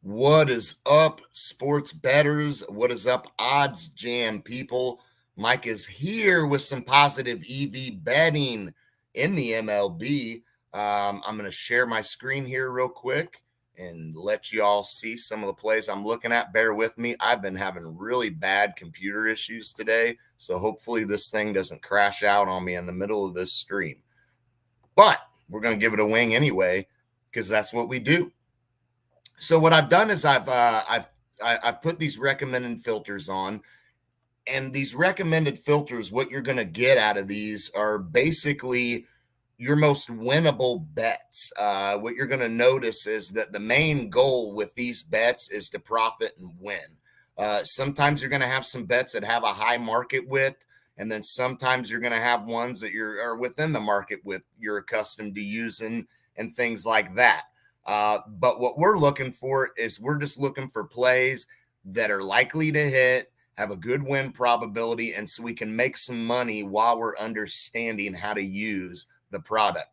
What is up, sports bettors? What is up, odds jam people? Mike is here with some positive EV betting in the MLB. I'm going to share my screen here real quick and let you all see some of the plays I'm looking at. Bear with me. I've been having really bad computer issues today, so hopefully this thing doesn't crash out on me in the middle of this stream. But we're going to give it a wing anyway because that's what we do. So what I've done is I've put these recommended filters on, and these recommended filters, what you're going to get out of these are basically your most winnable bets. What you're going to notice is that the main goal with these bets is to profit and win. Sometimes you're going to have some bets that have a high market width, and then sometimes you're going to have ones that are within the market width you're accustomed to using and things like that. But what we're looking for is we're just looking for plays that are likely to hit, have a good win probability, and so we can make some money while we're understanding how to use the product.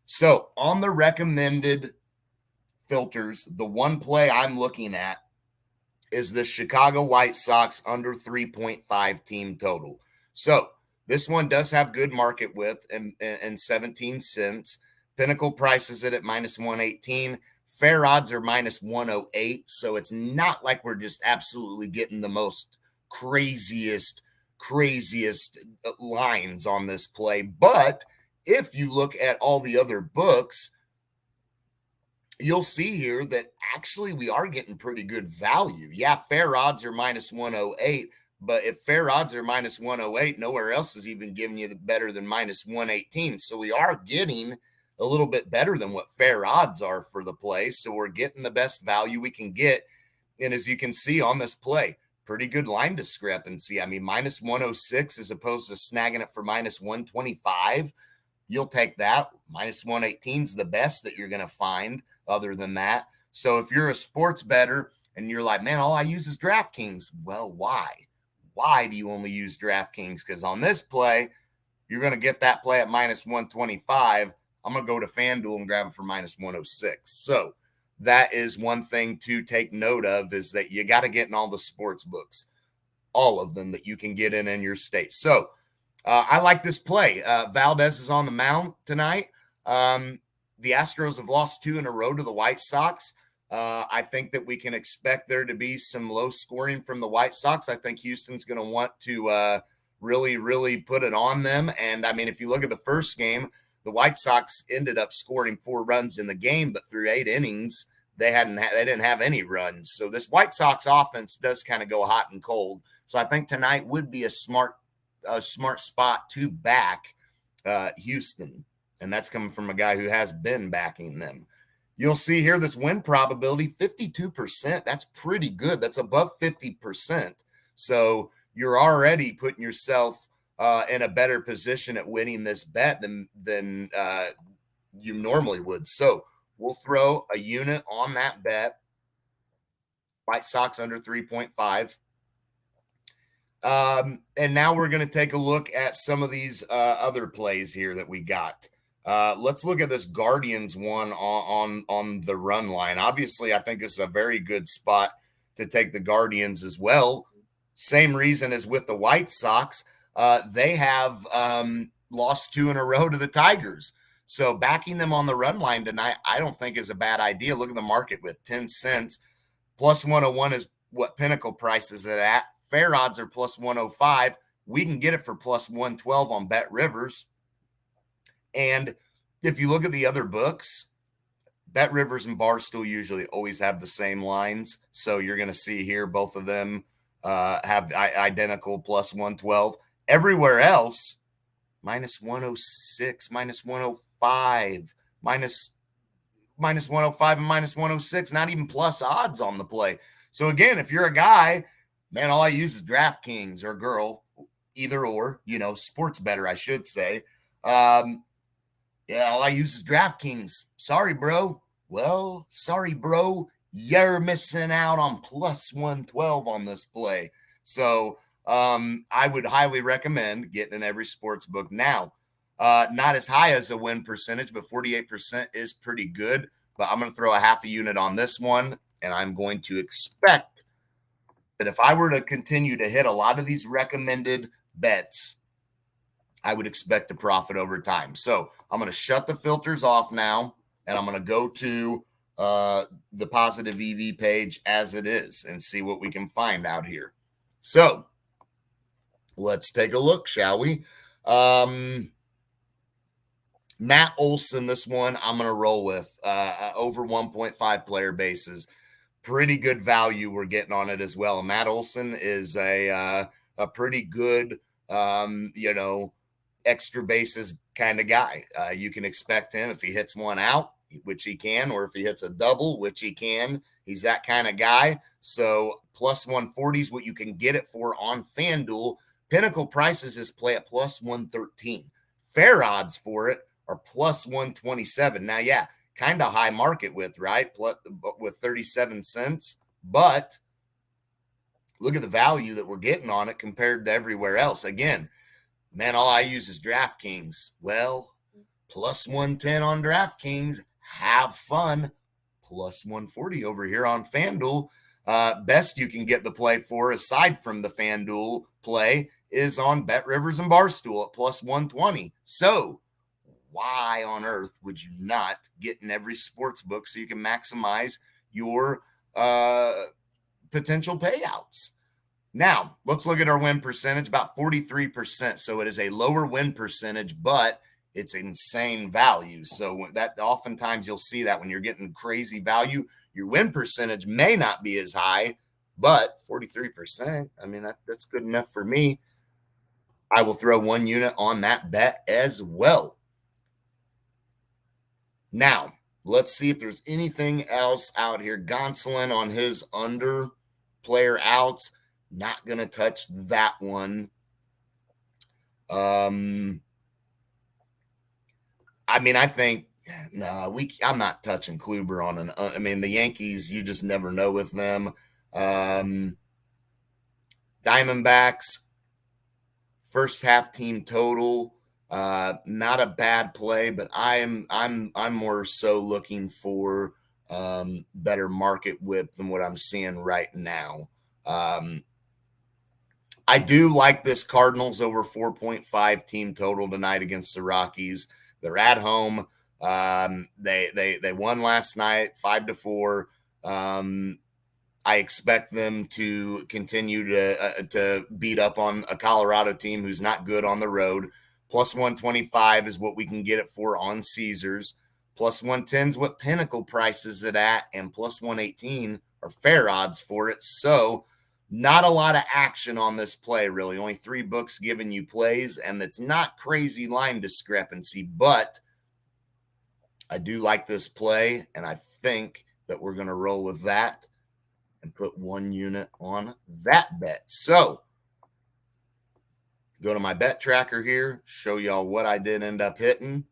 So on the recommended filters, the one play I'm looking at is the Chicago White Sox under 3.5 team total. So this one does have good market width and 17 cents. Pinnacle prices it at minus 118. Fair odds are minus 108. So it's not like we're just absolutely getting the most craziest lines on this play. But if you look at all the other books, you'll see here that actually we are getting pretty good value. Yeah, fair odds are minus 108. But if fair odds are minus 108, nowhere else is even giving you the better than minus 118. So we are getting a little bit better than what fair odds are for the play. So we're getting the best value we can get. And as you can see on this play, pretty good line discrepancy. I mean, minus 106 as opposed to snagging it for minus 125. You'll take that. Minus 118 is the best that you're going to find other than that. So if you're a sports bettor and you're like, man, all I use is DraftKings. Well, why? Why do you only use DraftKings? Because on this play, you're going to get that play at minus 125. I'm going to go to FanDuel and grab it for minus 106. So that is one thing to take note of, is that you got to get in all the sports books, all of them that you can get in your state. So I like this play. Valdez is on the mound tonight. The Astros have lost 2 in a row to the White Sox. I think that we can expect there to be some low scoring from the White Sox. I think Houston's going to want to really put it on them. And I mean, if you look at the first game, the White Sox ended up scoring 4 runs in the game, but through 8 innings, they didn't have any runs. So this White Sox offense does kind of go hot and cold. So I think tonight would be a smart spot to back Houston. And that's coming from a guy who has been backing them. You'll see here this win probability, 52%. That's pretty good. That's above 50%. So you're already putting yourself in a better position at winning this bet than you normally would. So we'll throw a unit on that bet. White Sox under 3.5. And now we're going to take a look at some of these other plays here that we got. Let's look at this Guardians one on the run line. Obviously, I think this is a very good spot to take the Guardians as well. Same reason as with the White Sox. They have lost 2 in a row to the Tigers. So backing them on the run line tonight, I don't think is a bad idea. Look at the market with 10 cents. Plus 101 is what Pinnacle prices it at. Fair odds are plus 105. We can get it for plus 112 on Bet Rivers. And if you look at the other books, Bet Rivers and Barstool usually always have the same lines. So you're going to see here both of them have identical plus 112. Everywhere else, minus 106, minus 105, minus 105 and minus 106, not even plus odds on the play. So again, if you're a guy, man, all I use is DraftKings, or girl, either or, sports bettor, I should say. Yeah, all I use is DraftKings. Sorry, bro. Well, sorry, bro. You're missing out on plus 112 on this play. So I would highly recommend getting in every sports book now. Not as high as a win percentage, but 48% is pretty good. But I'm going to throw a half a unit on this one. And I'm going to expect that if I were to continue to hit a lot of these recommended bets, I would expect a profit over time. So I'm going to shut the filters off now, and I'm going to go to the positive EV page as it is and see what we can find out here. So let's take a look, shall we? Matt Olson, this one I'm going to roll with over 1.5 player bases. Pretty good value we're getting on it as well. And Matt Olson is a pretty good, extra bases kind of guy. You can expect him if he hits one out, which he can, or if he hits a double, which he can. He's that kind of guy. So plus 140 is what you can get it for on FanDuel. Pinnacle prices is play at plus 113. Fair odds for it are plus 127. Now, yeah, kind of high market with, right? With 37 cents. But look at the value that we're getting on it compared to everywhere else. Again, man, all I use is DraftKings. Well, plus 110 on DraftKings. Have fun. Plus 140 over here on FanDuel. Best you can get the play for, aside from the FanDuel play, is on Bet Rivers and Barstool at plus 120. So why on earth would you not get in every sports book so you can maximize your potential payouts? Now, let's look at our win percentage, about 43%. So it is a lower win percentage, but it's insane value. So that oftentimes you'll see that when you're getting crazy value, your win percentage may not be as high, but 43%, I mean, that's good enough for me. I will throw 1 unit on that bet as well. Now, let's see if there's anything else out here. Gonsolin on his under player outs. Not going to touch that one. I mean, I think I'm not touching Kluber on an. I mean, the Yankees, you just never know with them. Diamondbacks, first half team total, not a bad play, but I'm more so looking for better market width than what I'm seeing right now. I do like this Cardinals over 4.5 team total tonight against the Rockies. They're at home. They won last night 5-4. I expect them to continue to beat up on a Colorado team who's not good on the road. Plus 125 is what we can get it for on Caesars. Plus 110 is what Pinnacle prices it at, and plus 118 are fair odds for it. So not a lot of action on this play, really. Only 3 books giving you plays, and it's not crazy line discrepancy, but I do like this play, and I think that we're going to roll with that and put 1 unit on that bet. So go to my bet tracker here, show y'all what I did end up hitting.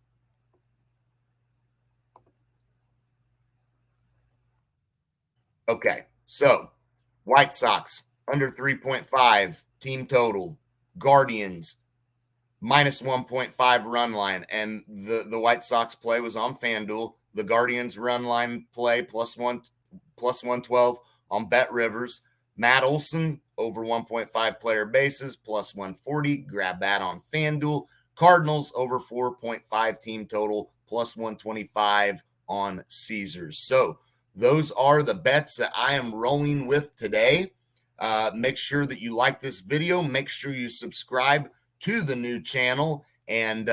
Okay, so White Sox under 3.5 team total. Guardians minus 1.5 run line. And the White Sox play was on FanDuel. The Guardians run line play plus 112 on Bet Rivers. Matt Olson over 1.5 player bases plus 140. Grab that on FanDuel. Cardinals over 4.5 team total plus 125 on Caesars. So those are the bets that I am rolling with today. Make sure that you like this video. Make sure you subscribe to the new channel. And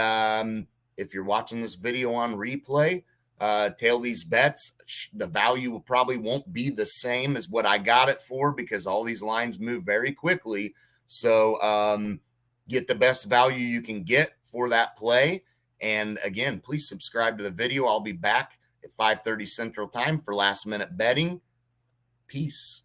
if you're watching this video on replay, tail these bets. The value probably won't be the same as what I got it for because all these lines move very quickly. So get the best value you can get for that play. And again, please subscribe to the video. I'll be back at 5:30 Central Time for last minute betting. Peace.